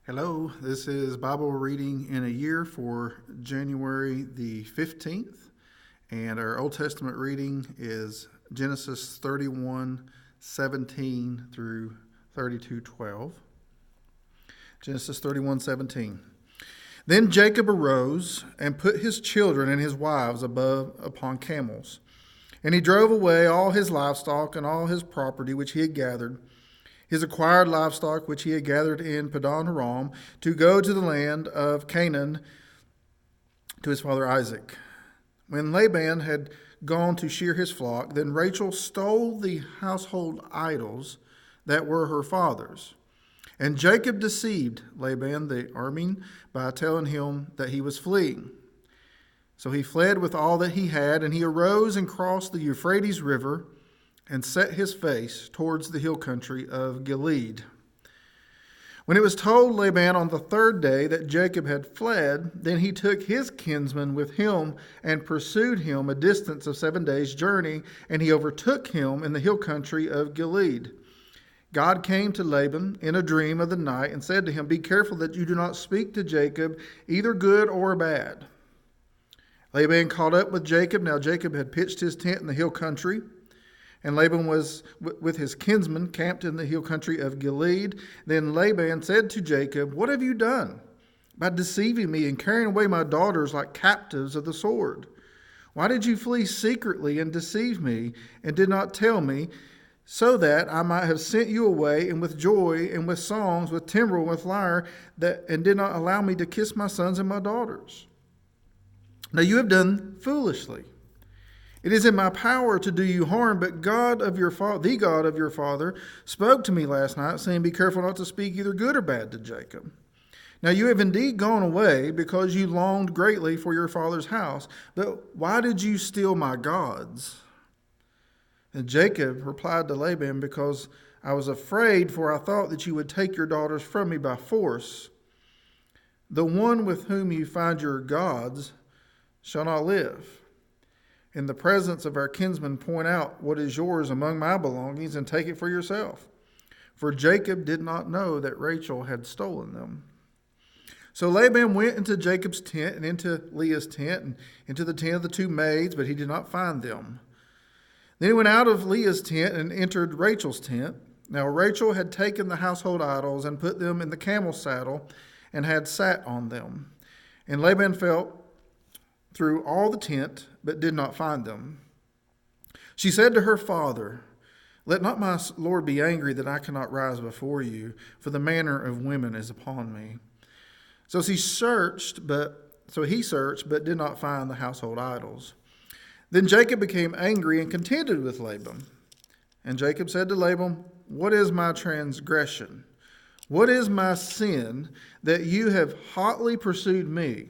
Hello, this is Bible Reading in a Year for January the 15th, and our Old Testament reading is Genesis 31:17 through 32:12. Genesis 31:17. Then Jacob arose and put his children and his wives above upon camels, and he drove away all his livestock and all his property which he had gathered, his acquired livestock which he had gathered in Padan Aram, to go to the land of Canaan to his father Isaac. When Laban had gone to shear his flock, then Rachel stole the household idols that were her father's. And Jacob deceived Laban the Aramean by telling him that he was fleeing. So he fled with all that he had, and he arose and crossed the Euphrates River and set his face towards the hill country of Gilead. When it was told Laban on the third day that Jacob had fled, then he took his kinsman with him and pursued him a distance of 7 days' journey, and he overtook him in the hill country of Gilead. God came to Laban in a dream of the night and said to him, "Be careful that you do not speak to Jacob, either good or bad." Laban caught up with Jacob. Now Jacob had pitched his tent in the hill country, and Laban was with his kinsmen camped in the hill country of Gilead. Then Laban said to Jacob, "What have you done by deceiving me and carrying away my daughters like captives of the sword? Why did you flee secretly and deceive me and did not tell me, so that I might have sent you away and with joy and with songs, with timbrel and with lyre, and did not allow me to kiss my sons and my daughters? Now you have done foolishly. It is in my power to do you harm, but the God of your father, spoke to me last night, saying, 'Be careful not to speak either good or bad to Jacob.' Now you have indeed gone away because you longed greatly for your father's house. But why did you steal my gods?" And Jacob replied to Laban, "Because I was afraid, for I thought that you would take your daughters from me by force. The one with whom you find your gods shall not live. In the presence of our kinsmen, point out what is yours among my belongings and take it for yourself." For Jacob did not know that Rachel had stolen them. So Laban went into Jacob's tent and into Leah's tent and into the tent of the two maids, but he did not find them. Then he went out of Leah's tent and entered Rachel's tent. Now Rachel had taken the household idols and put them in the camel saddle and had sat on them. And Laban felt through all the tent, but did not find them. She said to her father, "Let not my lord be angry that I cannot rise before you, for the manner of women is upon me." So he searched, but did not find the household idols. Then Jacob became angry and contended with Laban. And Jacob said to Laban, "What is my transgression? What is my sin that you have hotly pursued me,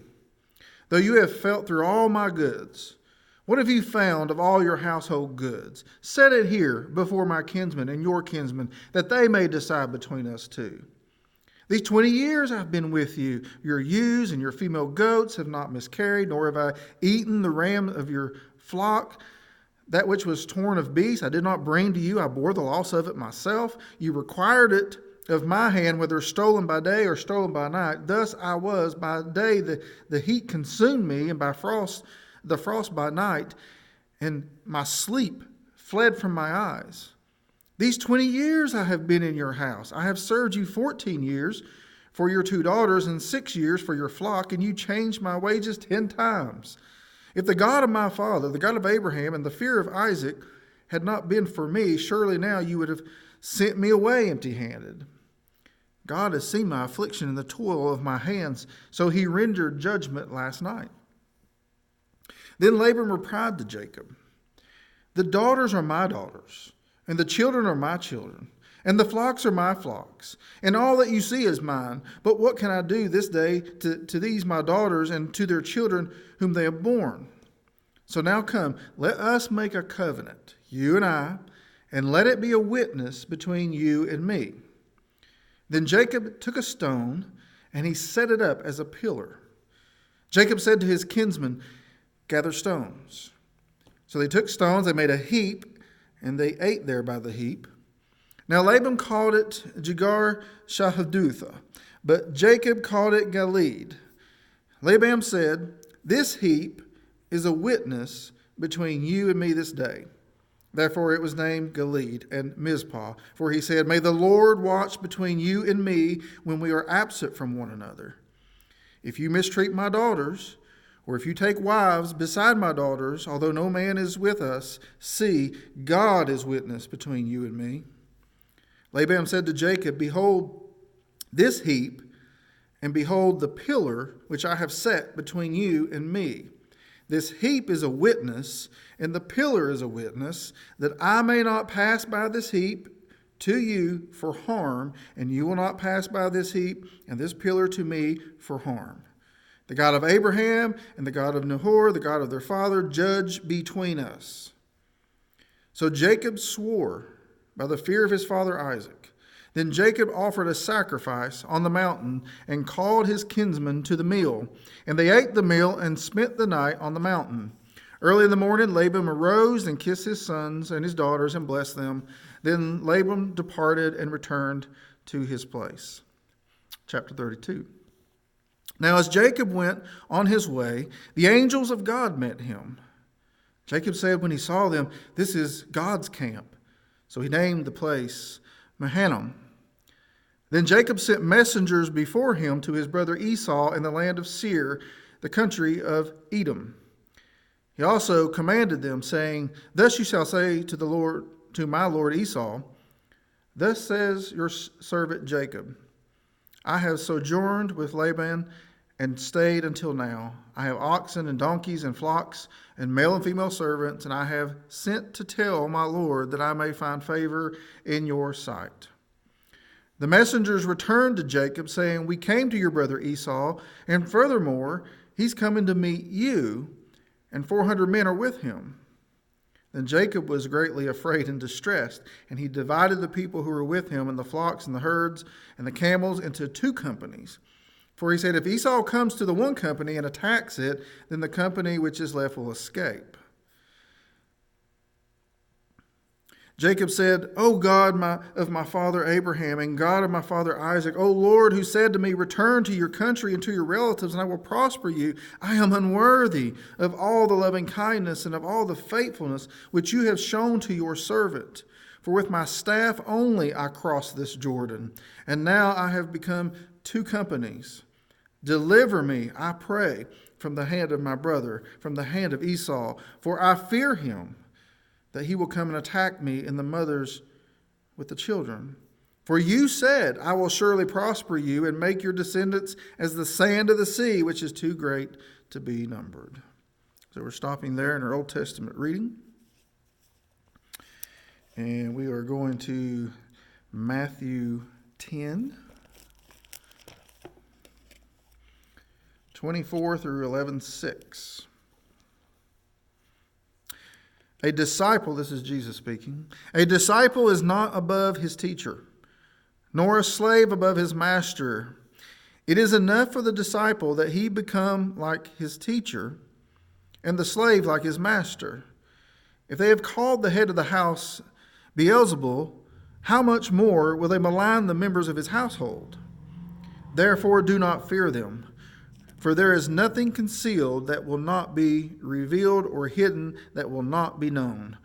though you have felt through all my goods? What have you found of all your household goods? Set it here before my kinsmen and your kinsmen, that they may decide between us two. These 20 years I've been with you. Your ewes and your female goats have not miscarried, nor have I eaten the ram of your flock. That which was torn of beasts I did not bring to you. I bore the loss of it myself. You required it of my hand, whether stolen by day or stolen by night. Thus I was by day, the heat consumed me, and by the frost by night, and my sleep fled from my eyes. These 20 years I have been in your house. I have served you 14 years for your two daughters and 6 years for your flock, and you changed my wages 10 times. If the God of my father, the God of Abraham, and the fear of Isaac had not been for me, surely now you would have sent me away empty-handed. God has seen my affliction and the toil of my hands, so he rendered judgment last night." Then Laban replied to Jacob, "The daughters are my daughters, and the children are my children, and the flocks are my flocks, and all that you see is mine. But what can I do this day to these my daughters and to their children whom they have borne? So now come, let us make a covenant, you and I, and let it be a witness between you and me." Then Jacob took a stone, and he set it up as a pillar. Jacob said to his kinsmen, "Gather stones." So they took stones, they made a heap, and they ate there by the heap. Now Laban called it Jegar Shahadutha, But Jacob called it Gilead. Laban said, "This heap is a witness between you and me this day." Therefore it was named Gilead and Mizpah. For he said, "May the Lord watch between you and me when we are absent from one another. If you mistreat my daughters, or if you take wives beside my daughters, although no man is with us, see, God is witness between you and me." Laban said to Jacob, "Behold this heap, and behold the pillar which I have set between you and me. This heap is a witness, and the pillar is a witness, that I may not pass by this heap to you for harm, and you will not pass by this heap and this pillar to me for harm. The God of Abraham and the God of Nahor, the God of their father, judge between us." So Jacob swore by the fear of his father Isaac. Then Jacob offered a sacrifice on the mountain and called his kinsmen to the meal. And they ate the meal and spent the night on the mountain. Early in the morning, Laban arose and kissed his sons and his daughters and blessed them. Then Laban departed and returned to his place. Chapter 32. Now as Jacob went on his way, the angels of God met him. Jacob said when he saw them, "This is God's camp." So he named the place Mahanaim. Then Jacob sent messengers before him to his brother Esau in the land of Seir, the country of Edom. He also commanded them, saying, "Thus you shall say to my lord Esau, Thus says your servant Jacob, I have sojourned with Laban and stayed until now. I have oxen and donkeys and flocks and male and female servants, and I have sent to tell my lord that I may find favor in your sight." The messengers returned to Jacob, saying, "We came to your brother Esau, and furthermore, he's coming to meet you, and 400 men are with him." Then Jacob was greatly afraid and distressed, and he divided the people who were with him and the flocks and the herds and the camels into 2 companies. For he said, "If Esau comes to the one company and attacks it, then the company which is left will escape." Jacob said, "O God of my father Abraham and God of my father Isaac, O Lord, who said to me, 'Return to your country and to your relatives, and I will prosper you,' I am unworthy of all the loving kindness and of all the faithfulness which you have shown to your servant. For with my staff only I crossed this Jordan, and now I have become 2 companies. Deliver me, I pray, from the hand of my brother, from the hand of Esau, for I fear him, that he will come and attack me and the mothers with the children. For you said, I will surely prosper you and make your descendants as the sand of the sea, which is too great to be numbered." So we're stopping there in our Old Testament reading. And we are going to Matthew 10, 24 through 11:6. A disciple, this is Jesus speaking, a disciple is not above his teacher, nor a slave above his master. It is enough for the disciple that he become like his teacher, and the slave like his master. If they have called the head of the house Beelzebul, how much more will they malign the members of his household? Therefore do not fear them. For there is nothing concealed that will not be revealed, or hidden that will not be known.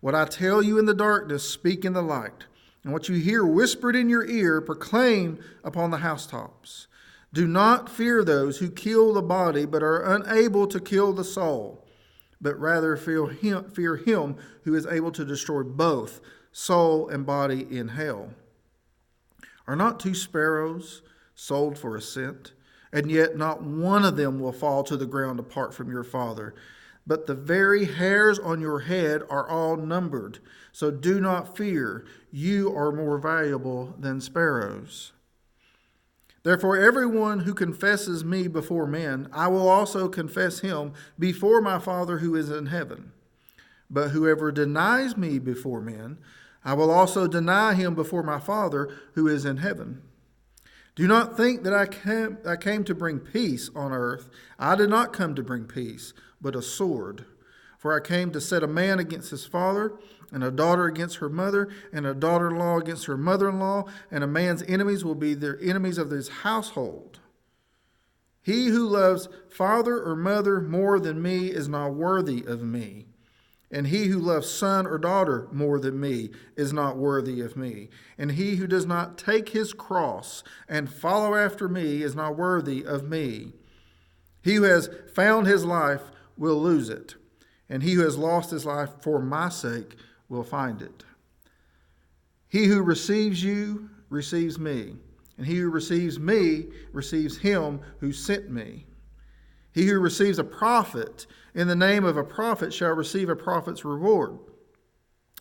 What I tell you in the darkness, speak in the light. And what you hear whispered in your ear, proclaim upon the housetops. Do not fear those who kill the body, but are unable to kill the soul. But rather fear him who is able to destroy both soul and body in hell. Are not 2 sparrows sold for a cent? And yet not one of them will fall to the ground apart from your Father. But the very hairs on your head are all numbered. So do not fear. You are more valuable than sparrows. Therefore, everyone who confesses me before men, I will also confess him before my Father who is in heaven. But whoever denies me before men, I will also deny him before my Father who is in heaven. Do not think that I came to bring peace on earth. I did not come to bring peace, but a sword. For I came to set a man against his father, and a daughter against her mother, and a daughter-in-law against her mother-in-law, and a man's enemies will be the enemies of his household. He who loves father or mother more than me is not worthy of me. And he who loves son or daughter more than me is not worthy of me. And he who does not take his cross and follow after me is not worthy of me. He who has found his life will lose it, and he who has lost his life for my sake will find it. He who receives you receives me, and he who receives me receives him who sent me. He who receives a prophet in the name of a prophet shall receive a prophet's reward.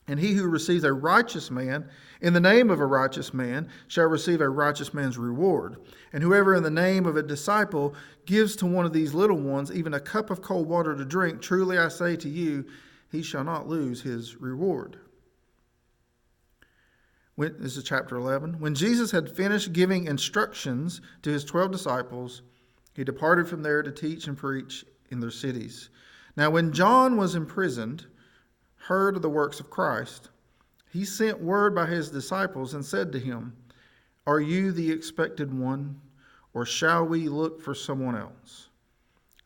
And he who receives a righteous man in the name of a righteous man shall receive a righteous man's reward. And whoever in the name of a disciple gives to one of these little ones even a cup of cold water to drink, truly I say to you, he shall not lose his reward. This is chapter 11. When Jesus had finished giving instructions to his 12 disciples, he departed from there to teach and preach in their cities. Now when John was imprisoned, heard of the works of Christ, he sent word by his disciples and said to him, Are you the expected one, or shall we look for someone else?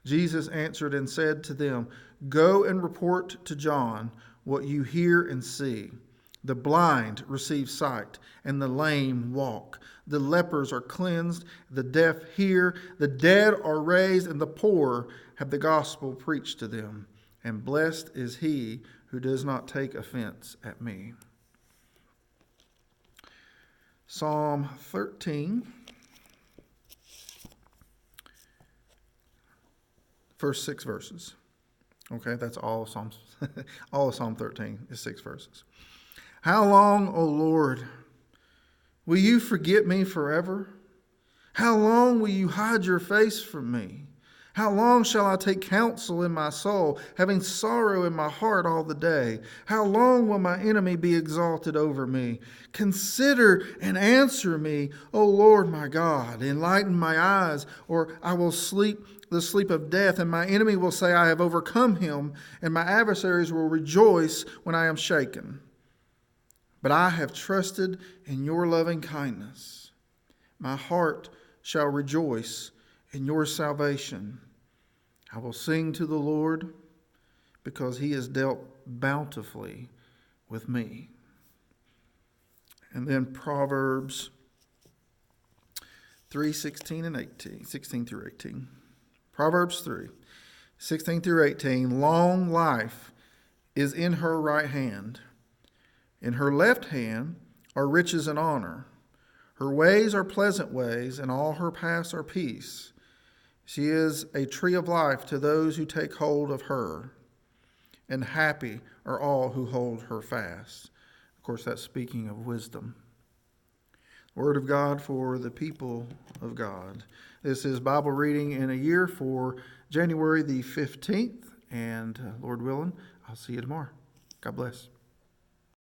Jesus answered and said to them, Go and report to John what you hear and see. The blind receive sight, and the lame walk. The lepers are cleansed, the deaf hear, the dead are raised, and the poor have the gospel preached to them. And blessed is he who does not take offense at me. Psalm 13, first 6 verses. Okay, that's all of Psalms. All of Psalm 13 is 6 verses. How long, O Lord, will you forget me forever? How long will you hide your face from me? How long shall I take counsel in my soul, having sorrow in my heart all the day? How long will my enemy be exalted over me? Consider and answer me, O Lord my God. Enlighten my eyes, or I will sleep the sleep of death, and my enemy will say, I have overcome him, and my adversaries will rejoice when I am shaken. But I have trusted in your loving kindness. My heart shall rejoice in your salvation. I will sing to the Lord because he has dealt bountifully with me. And then Proverbs 3:16 and 18, 16 through 18. Proverbs 3:16 through 18. Long life is in her right hand. In her left hand are riches and honor. Her ways are pleasant ways, and all her paths are peace. She is a tree of life to those who take hold of her, and happy are all who hold her fast. Of course, that's speaking of wisdom. Word of God for the people of God. This is Bible reading in a year for January the 15th, and Lord willing, I'll see you tomorrow. God bless.